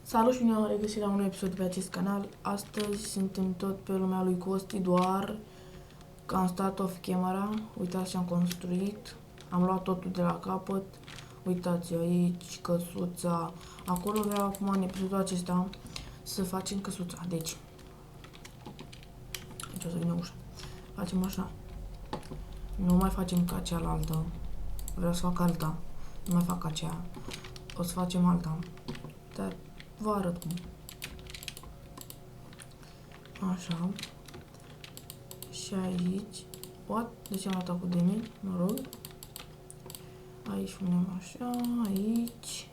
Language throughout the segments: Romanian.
Salut și bine am regăsit la un episod pe acest canal. Astăzi suntem tot pe lumea lui Costi, doar că am stat off camera. Uitați ce am construit. Am luat totul de la capăt. Uitați aici, căsuța. Acolo vreau acum în episodul acesta să facem căsuța. Deci o să vină ușa. Facem așa. Nu mai facem ca cealaltă. Vreau să fac alta. Nu mai fac aceea. O să facem alta. Dar vă arăt cum. Așa. Și aici. What? De ce am luat acum de mic? Mă rog. Aici punem așa. Aici.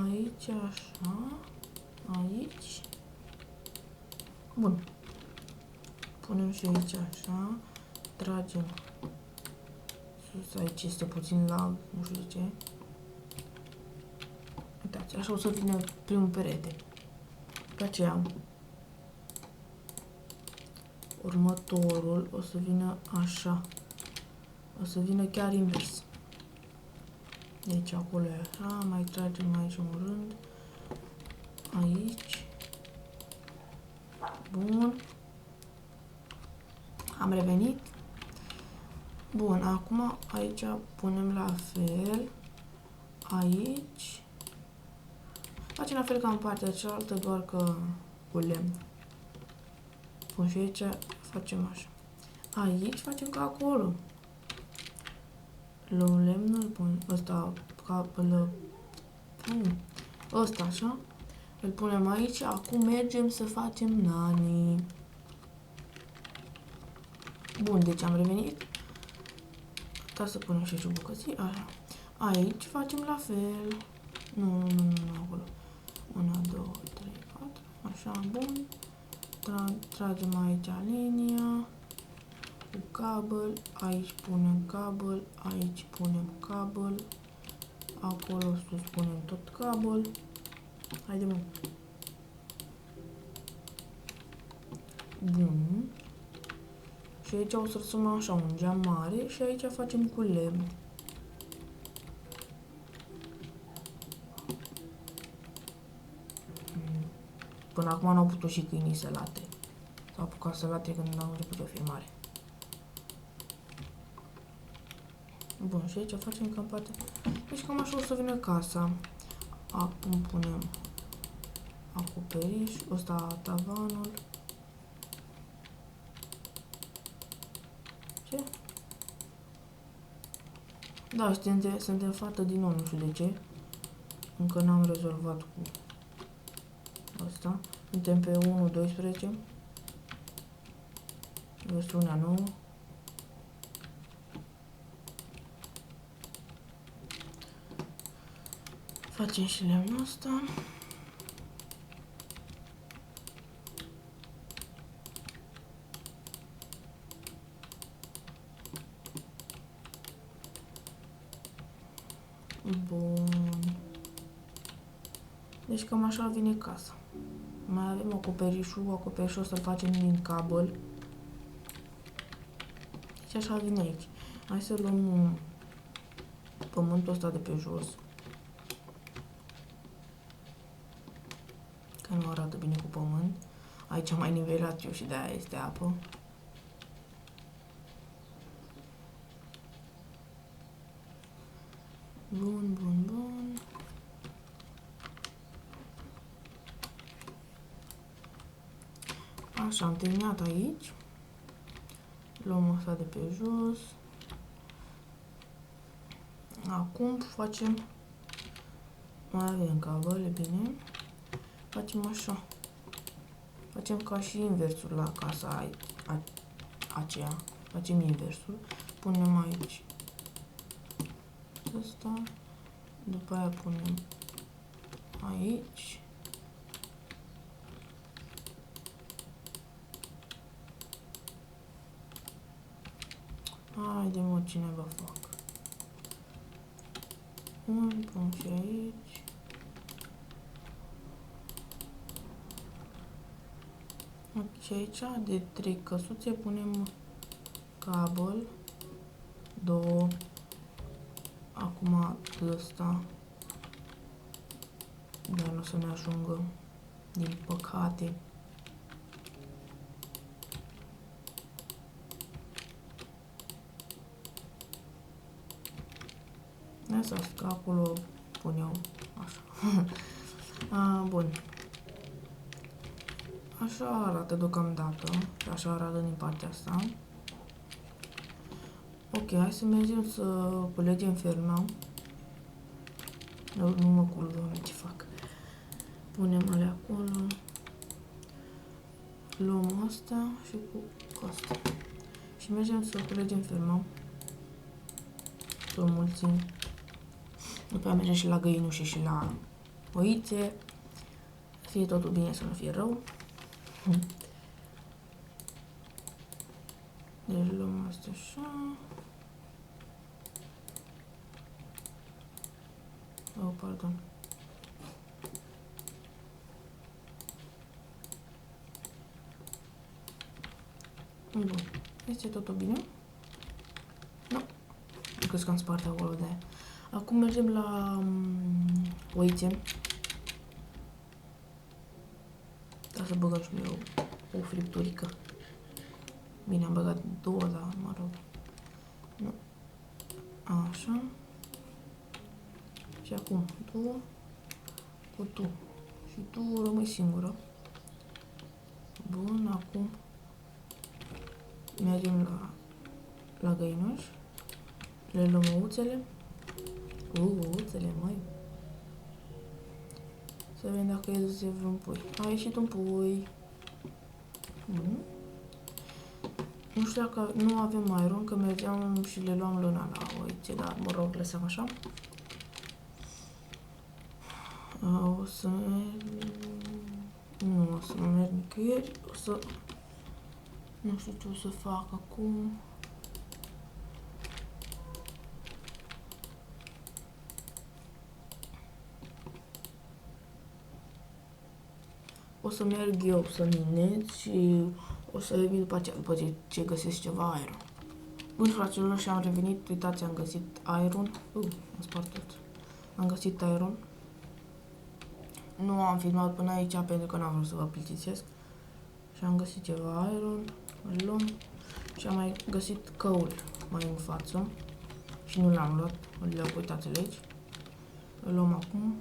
Aici așa. Aici. Bun. Punem și aici așa. Tragem sus. Aici este puțin lag. Nu știu de ce. Uitați, așa o să vină primul perete. După aceea, următorul o să vină așa. O să vină chiar invers. Deci acolo e așa, mai tragem aici un rând. Aici. Bun. Am revenit. Bun, acum aici punem la fel. Aici. Facem la fel ca în partea cealaltă, doar că cu lemn. Bun, și aici facem așa. Aici facem ca acolo. Luăm lemnul, pun ăsta, ăsta așa. Îl punem aici. Acum mergem să facem nani. Bun, deci am revenit. Ca să punem și aici bucății. Așa. Aici facem la fel. Nu, acolo. 1, 2, 3, 4. Așa, bun. Tragem aici linia. Cu cabel. Aici punem cabel. Aici punem cabel. Acolo sus punem tot cabel. Haide, mă. Bun. Și aici o să lăsăm așa un geam mare și aici facem cu lemn. Până acum n-au putut și câinii să late. S-au apucat să late când am început o filmare. Bun, și aici facem cam parte. Deci cam așa o să vină casa. Acum punem acoperiș, ăsta tavanul. Ce? Da, suntem fată din nou, nu știu de ce. Încă n-am rezolvat cu asta. Suntem pe 1.12. Versiunea nouă. Facem și lemnul ăsta. Bun. Deci cam așa vine casa. Mai avem acoperișul o să-l facem din cabel. Deci așa vine aici. Hai să luăm pământul ăsta de pe jos. Că nu arată bine cu pământ. Aici am mai nivelat eu și de-aia este apă. Bun. Așa, am terminat aici. Luăm asta de pe jos. Acum facem... Mai avem cabele, bine. Facem așa. Facem ca și inversul la casa aceea. Facem inversul. Punem aici asta. După aia punem aici. Haide, mă, cine vă fac? Pun și aici. Și aici, de 3 căsuțe, punem cabel. 2. Acum ăsta. Dar nu o să ne ajungă, din păcate. Asta, că acolo pun eu așa. Bun. Așa arată deocamdată și așa arată din partea asta. Ok, hai să mergem să culegem ferma. Nu mă culc, doamne, ce fac. Punem alea acolo. Luăm asta și cu asta. Și mergem să culegem ferma. Să o mulțim. După aia mergem și la găinușe și la oițe. Să fie totul bine, să nu fie rău. Deci luăm asta așa. Oh, pardon. Bun. Este totul bine? Nu. Crezi că am spart acolo de aia. Acum mergem la oițe. Ca să băgăm și eu o fripturică. Bine, am băgat două, dar mă rog. Nu. Așa. Și acum tu cu tu. Și tu rămâi singură. Bun, acum mergem la găinuș. Le luăm ouțele. Ouțele, măi. Să vedem dacă iese vreun pui. A ieșit un pui. Nu știu dacă nu avem iron, că mergeam și le luam luna la oițe, dar mă rog, lăsăm așa. O să merg... Nu o să merg nicăieri, o să... Nu știu ce o să fac acum. O să merg eu să minez și o să revin după aceea, după ce găsesc ceva iron. Bun, fraților, și am revenit. Uitați, am găsit iron. Am spart tot. Am găsit iron. Nu am filmat până aici pentru că n-am vrut să vă plictisesc. Și am găsit ceva iron. Îl luăm. Și am mai găsit căul mai în față. Și nu l-am luat. Îl iau, uitați-l aici. Îl luăm acum.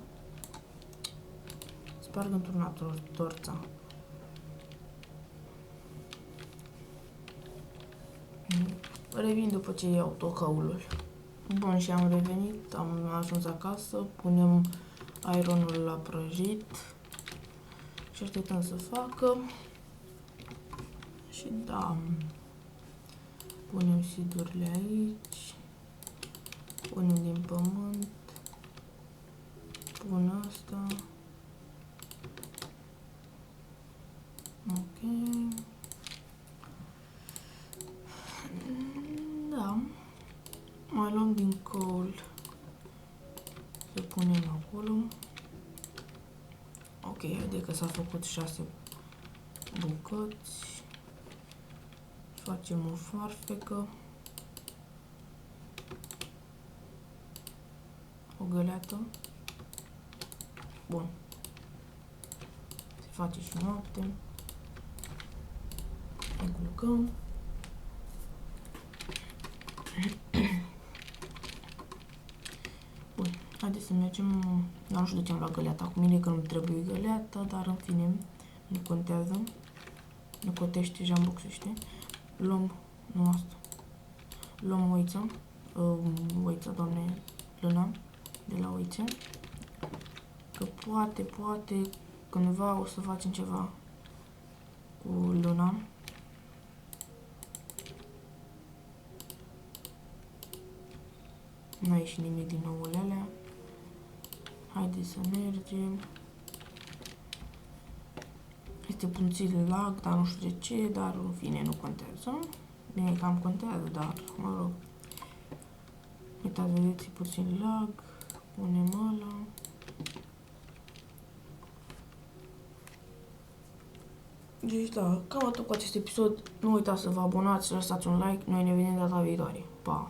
Sparg într-una torța. Revin după ce iau tot căulul. Bun, și am revenit, am ajuns acasă, punem ironul la prăjit și așteptăm să facă. Și da, punem sidurile aici, punem din pământ, pun asta. Ok. Da. Mai luăm din coal. Să punem acolo. Ok, haide că s-a făcut 6 bucăți. Facem o foarfecă. O găleată. Bun. Se face și noapte. Ne culcăm. Bun, haideți să mergem, nu știu de ce am luat găleata cu mine, că nu trebuie găleata, dar în fine, nu contează, nu cotește jambuxește. Luăm, nu asta, luăm oița, doamne, luna, de la oițe, că poate, cândva o să facem ceva cu luna. Nu a ieșit nimic din ouăle alea. Haideți să mergem. Este puțin lag, dar nu știu de ce, dar în fine nu contează. Bine, cam contează, dar mă rog. Uitați, vedeți, e puțin lag. Punem ăla. Deci da, cam atât cu acest episod. Nu uitați să vă abonați, să lăsați un like. Noi ne vedem data viitoare. Pa!